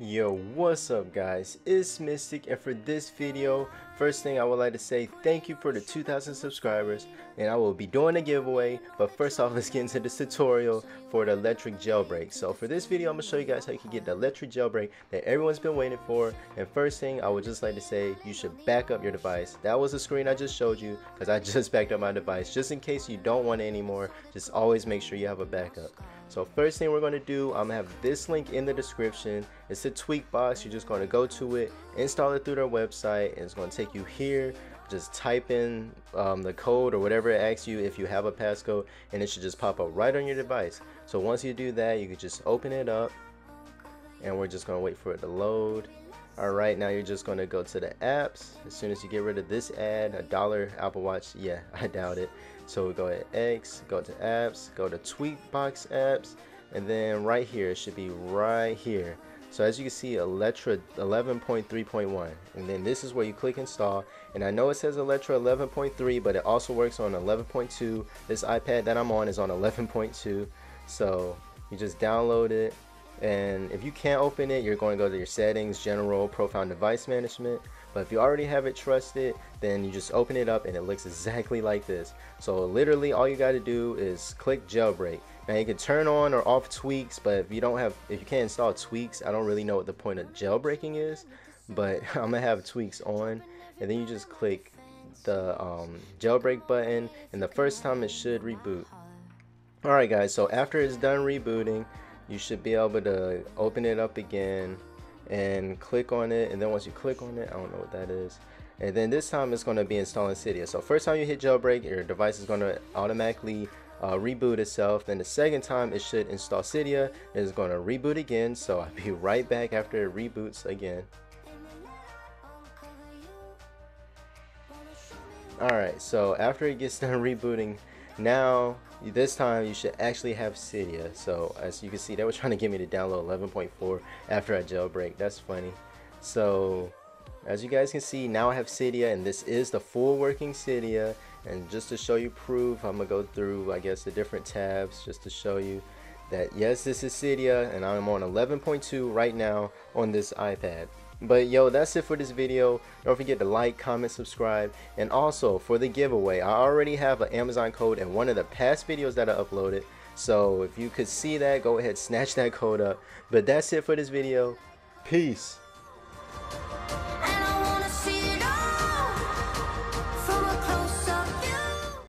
Yo, what's up guys, it's Mystic, and for this video, first thing I would like to say thank you for the 2,000 subscribers, and I will be doing a giveaway. But first off, let's get into this tutorial for the electric jailbreak. So for this video, I'm going to show you guys how you can get the electric jailbreak that everyone's been waiting for. And first thing I would just like to say, you should back up your device. That was the screen I just showed you because I just backed up my device. Just in case you don't want it anymore, just always make sure you have a backup. So first thing we're going to do, I'm going to have this link in the description. It's a tweak box. You're just going to go to it, install it through their website, and it's going to take you here. Just type in the code or whatever it asks you if you have a passcode, and it should just pop up right on your device. So once you do that, you can just open it up, and we're just going to wait for it to load. Alright, now you're just going to go to the apps. As soon as you get rid of this ad, $1 Apple Watch, yeah, I doubt it. So we go at X, go to apps, go to Tweakbox apps, and then right here, it should be right here. So as you can see, Electra 11.3.1, and then this is where you click install. And I know it says Electra 11.3, but it also works on 11.2. This iPad that I'm on is on 11.2, so you just download it. And if you can't open it, you're going to go to your settings, general, profile, device management. But if you already have it trusted, then you just open it up and it looks exactly like this. So literally all you got to do is click jailbreak. Now you can turn on or off tweaks, but if you can't install tweaks, I don't really know what the point of jailbreaking is, but I'm gonna have tweaks on. And then you just click the jailbreak button, and the first time it should reboot. Alright guys, so after it's done rebooting, you should be able to open it up again and click on it. And then once you click on it, I don't know what that is, and then this time it's going to be installing Cydia. So first time you hit jailbreak, your device is going to automatically reboot itself. Then the second time it should install Cydia. It's going to reboot again, so I'll be right back after it reboots again. Alright, so after it gets done rebooting, now this time you should actually have Cydia. So as you can see, they were trying to get me to download 11.4 after I jailbreak. That's funny. So as you guys can see, now I have Cydia, and this is the full working Cydia. And just to show you proof, I'm gonna go through, I guess, the different tabs just to show you that yes, this is Cydia, and I'm on 11.2 right now on this iPad. But yo, that's it for this video. Don't forget to like, comment, subscribe, and also for the giveaway, I already have an Amazon code in one of the past videos that I uploaded. So if you could see that, go ahead, snatch that code up. But that's it for this video. Peace.